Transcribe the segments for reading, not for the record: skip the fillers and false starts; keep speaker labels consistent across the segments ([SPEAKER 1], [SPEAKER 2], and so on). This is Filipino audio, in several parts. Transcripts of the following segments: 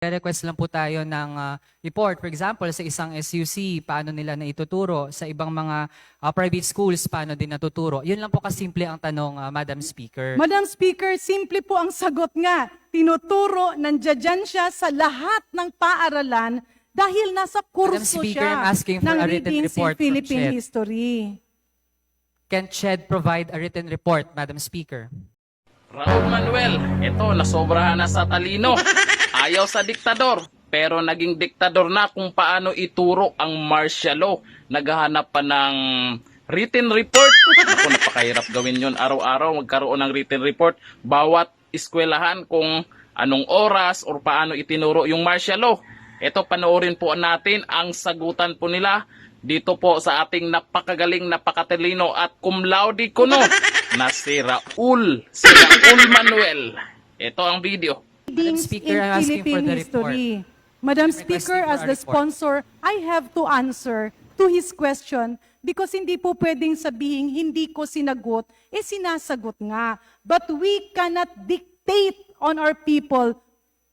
[SPEAKER 1] Request lang po tayo ng report. For example, sa isang SUC, paano nila na ituturo? Sa ibang mga private schools, paano din natuturo? Yun lang po kasimple ang tanong, Madam Speaker.
[SPEAKER 2] Madam Speaker, simple po ang sagot nga. Tinuturo, nandiyan siya sa lahat ng paaralan dahil nasa
[SPEAKER 1] Madam
[SPEAKER 2] kurso
[SPEAKER 1] Speaker,
[SPEAKER 2] siya
[SPEAKER 1] I'm asking for
[SPEAKER 2] ng
[SPEAKER 1] a written
[SPEAKER 2] readings in
[SPEAKER 1] report from
[SPEAKER 2] Philippine
[SPEAKER 1] CHED.
[SPEAKER 2] history.
[SPEAKER 1] Can CHED provide a written report, Madam Speaker?
[SPEAKER 3] Raul Manuel, ito, nasobrahan na sa talino. Ayaw sa diktador, pero naging diktador na kung paano ituro ang martial law. Naghahanap pa ng written report. Ako, napakahirap gawin yun. Araw-araw magkaroon ng written report. Bawat eskwelahan kung anong oras or paano itinuro yung martial law. Ito, panoorin po natin ang sagutan po nila dito po sa ating napakagaling, napakatalino at cum laude kuno na si Raul Manuel. Ito ang video.
[SPEAKER 1] Madam
[SPEAKER 2] Readings
[SPEAKER 1] Speaker,
[SPEAKER 2] in
[SPEAKER 1] I'm asking for
[SPEAKER 2] Philippine
[SPEAKER 1] the
[SPEAKER 2] history.
[SPEAKER 1] report.
[SPEAKER 2] Madam
[SPEAKER 1] I'm
[SPEAKER 2] Speaker,
[SPEAKER 1] requesting for
[SPEAKER 2] as
[SPEAKER 1] a
[SPEAKER 2] the
[SPEAKER 1] report.
[SPEAKER 2] sponsor, I have to answer to his question because hindi po pwedeng sabihin hindi ko sinagot, sinasagot nga. But we cannot dictate on our people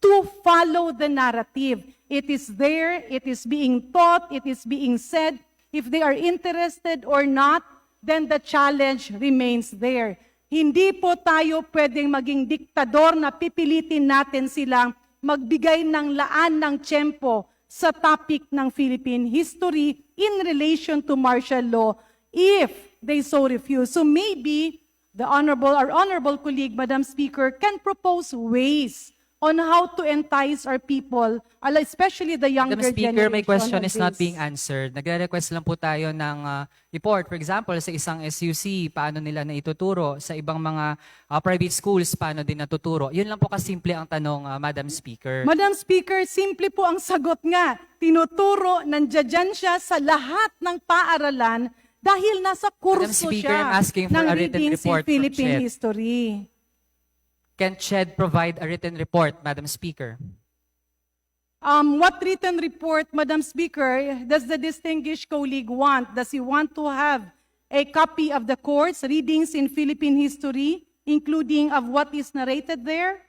[SPEAKER 2] to follow the narrative. It is there, it is being taught, it is being said. If they are interested or not, then the challenge remains there. Hindi po tayo pwedeng maging diktador na pipilitin natin silang magbigay ng laan ng tiyempo sa topic ng Philippine history in relation to martial law if they so refuse. So maybe our honorable colleague, Madam Speaker, can propose ways on how to entice our people, especially the younger
[SPEAKER 1] Madam Speaker, my
[SPEAKER 2] generation
[SPEAKER 1] question
[SPEAKER 2] of
[SPEAKER 1] is not
[SPEAKER 2] this.
[SPEAKER 1] being answered. Nagre-request lang po tayo ng report. For example, sa isang SUC, paano nila na ituturo? Sa ibang mga private schools, paano din natuturo? Yun lang po kasimple ang tanong, Madam Speaker.
[SPEAKER 2] Madam Speaker, simple po ang sagot nga. Tinuturo, nandiyan siya sa lahat ng paaralan dahil nasa kurso
[SPEAKER 1] Speaker,
[SPEAKER 2] siya
[SPEAKER 1] I'm asking for
[SPEAKER 2] ng
[SPEAKER 1] a written
[SPEAKER 2] readings in
[SPEAKER 1] report from
[SPEAKER 2] Philippine
[SPEAKER 1] CHED.
[SPEAKER 2] history.
[SPEAKER 1] Can CHED provide a written report, Madam Speaker?
[SPEAKER 2] What written report, Madam Speaker, does the distinguished colleague want? Does he want to have a copy of the course, readings in Philippine history, including of what is narrated there?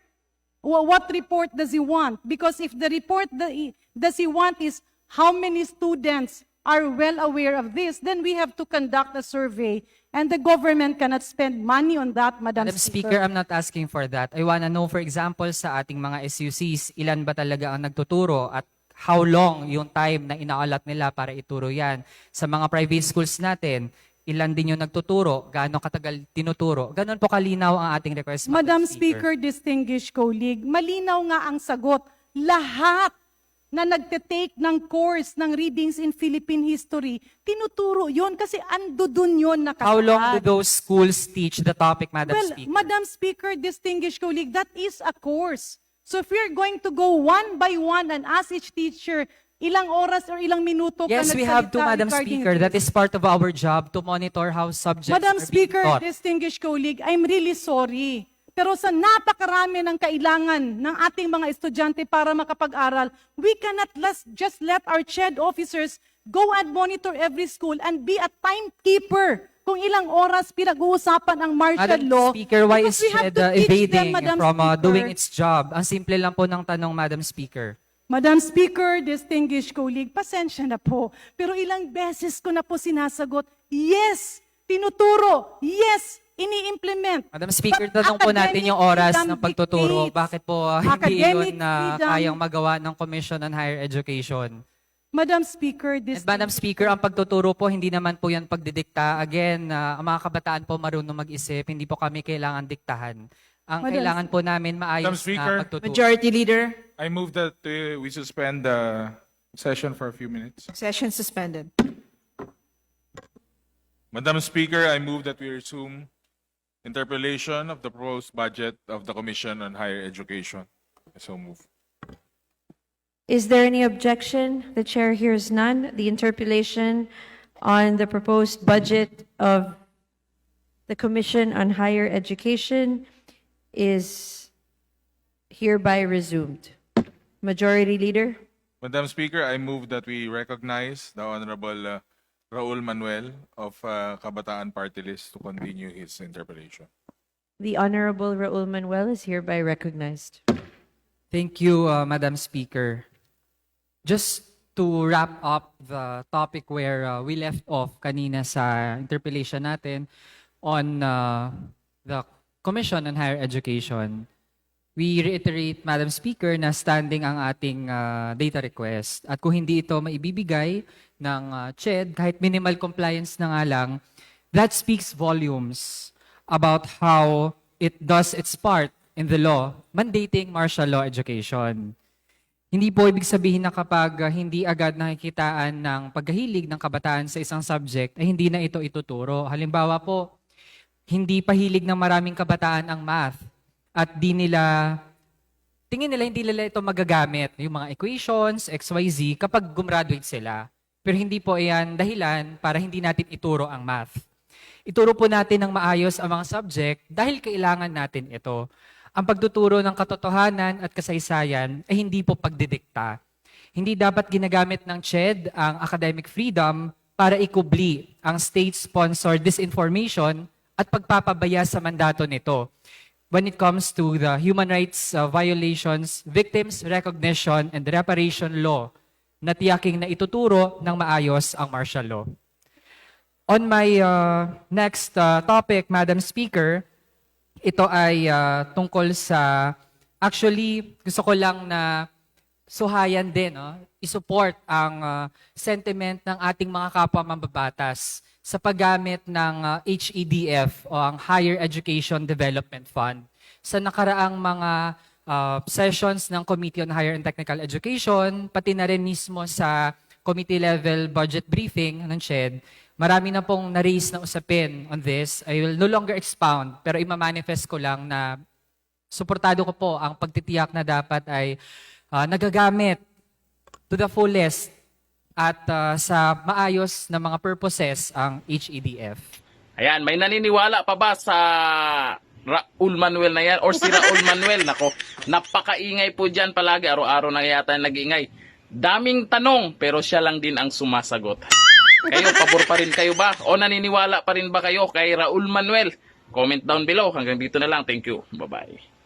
[SPEAKER 2] What report does he want? Because if the report does he want is how many students are well aware of this, then we have to conduct a survey, and the government cannot spend money on that, Madam
[SPEAKER 1] Madam Speaker, I'm not asking for that. I wanna know, for example, sa ating mga SUCs, ilan ba talaga ang nagtuturo at how long yung time na inaalat nila para ituro yan. Sa mga private schools natin, ilan din yung nagtuturo, gaano katagal tinuturo. Ganon po kalinaw ang ating request,
[SPEAKER 2] Madam Speaker, distinguished colleague, malinaw nga ang sagot. Lahat na nagte-take ng course ng readings in Philippine history, tinuturo yon kasi ando dun yun nakasaad.
[SPEAKER 1] How long do those schools teach the topic, Madam
[SPEAKER 2] Well,
[SPEAKER 1] Speaker?
[SPEAKER 2] Madam Speaker, distinguished colleague, that is a course. So if we're going to go one by one and ask each teacher, ilang oras or ilang minuto
[SPEAKER 1] Yes,
[SPEAKER 2] ka
[SPEAKER 1] we have to,
[SPEAKER 2] nagsalita
[SPEAKER 1] Madam
[SPEAKER 2] regarding
[SPEAKER 1] Speaker.
[SPEAKER 2] this?
[SPEAKER 1] That is part of our job to monitor how subjects
[SPEAKER 2] Madam
[SPEAKER 1] are being
[SPEAKER 2] Speaker,
[SPEAKER 1] taught.
[SPEAKER 2] distinguished colleague, I'm really sorry. Pero sa napakarami ng kailangan ng ating mga estudyante para makapag-aral, we cannot just let our CHED officers go and monitor every school and be a timekeeper kung ilang oras pinag-uusapan ang martial
[SPEAKER 1] Madam
[SPEAKER 2] law.
[SPEAKER 1] Speaker, why is
[SPEAKER 2] Because we have
[SPEAKER 1] CHED
[SPEAKER 2] to teach them,
[SPEAKER 1] evading
[SPEAKER 2] Madam
[SPEAKER 1] from
[SPEAKER 2] Speaker.
[SPEAKER 1] doing its job? Ang simple lang po ng tanong, Madam Speaker.
[SPEAKER 2] Madam Speaker, distinguished colleague, pasensya na po. Pero ilang beses ko na po sinasagot, yes, tinuturo, yes, ini-implement.
[SPEAKER 1] Madam Speaker,
[SPEAKER 2] But
[SPEAKER 1] tanong po natin yung oras
[SPEAKER 2] academic
[SPEAKER 1] ng pagtuturo.
[SPEAKER 2] dictates.
[SPEAKER 1] Bakit po hindi
[SPEAKER 2] Academic
[SPEAKER 1] yun na
[SPEAKER 2] freedom.
[SPEAKER 1] kayang magawa ng Commission on Higher Education?
[SPEAKER 2] Madam Speaker,
[SPEAKER 1] And Madam Speaker, ang pagtuturo po, hindi naman po yan pagdidikta. Again, ang mga kabataan po marunong mag-isip, hindi po kami kailangan diktahan. Ang
[SPEAKER 2] Madam
[SPEAKER 1] kailangan po namin maayos
[SPEAKER 4] Speaker,
[SPEAKER 1] na pagtuturo.
[SPEAKER 5] Majority Leader,
[SPEAKER 4] I move that we suspend the session for a few minutes.
[SPEAKER 5] session suspended.
[SPEAKER 4] Madam Speaker, I move that we resume interpellation of the proposed budget of the Commission on Higher Education. I so move.
[SPEAKER 6] Is there any objection? The chair hears none. The interpellation on the proposed budget of the Commission on Higher Education is hereby resumed. Majority Leader?
[SPEAKER 4] Madam Speaker, I move that we recognize the Honorable Raul Manuel of Kabataan Party List to continue his interpellation.
[SPEAKER 6] The Honorable Raul Manuel is hereby recognized.
[SPEAKER 1] Thank you, Madam Speaker. Just to wrap up the topic where we left off kanina sa interpellation natin on the Commission on Higher Education, we reiterate, Madam Speaker, na standing ang ating data request. At kung hindi ito maibibigay ng CHED, kahit minimal compliance na nga lang, that speaks volumes about how it does its part in the law mandating martial law education. Hindi po ibig sabihin na kapag hindi agad nakikitaan ng pagkahilig ng kabataan sa isang subject, ay hindi na ito ituturo. Halimbawa po, hindi pahilig ng maraming kabataan ang math at tingin nila hindi nila ito magagamit, yung mga equations, XYZ, kapag gumraduate sila. Pero hindi po iyan dahilan para hindi natin ituro ang math. Ituro po natin ng maayos ang mga subject dahil kailangan natin ito. Ang pagtuturo ng katotohanan at kasaysayan ay hindi po pagdidikta. Hindi dapat ginagamit ng CHED ang academic freedom para ikubli ang state-sponsored disinformation at pagpapabaya sa mandato nito when it comes to the human rights violations, victims recognition and reparation law na tiyaking na ituturo ng maayos ang martial law. On my next topic, Madam Speaker, ito ay tungkol sa, actually, gusto ko lang na suhayan din, isupport ang sentiment ng ating mga kapwa mambabatas sa paggamit ng HEDF o ang Higher Education Development Fund. Sa nakaraang mga sessions ng Committee on Higher and Technical Education, pati na rin mismo sa committee level budget briefing ng CHED, marami na pong na-raise na usapin on this. I will no longer expound, pero ima-manifest ko lang na suportado ko po ang pagtitiyak na dapat ay nagagamit to the fullest at sa maayos na mga purposes ang HEDF.
[SPEAKER 3] Ayan, may naniniwala pa ba sa Raul Manuel na yan? Or si Raul Manuel? Nako, napakaingay po dyan palagi. Araw-araw na yata nag-ingay. Daming tanong, pero siya lang din ang sumasagot. Kayo, pabor pa rin kayo ba? O naniniwala pa rin ba kayo kay Raul Manuel? Comment down below. Hanggang dito na lang. Thank you. Bye-bye.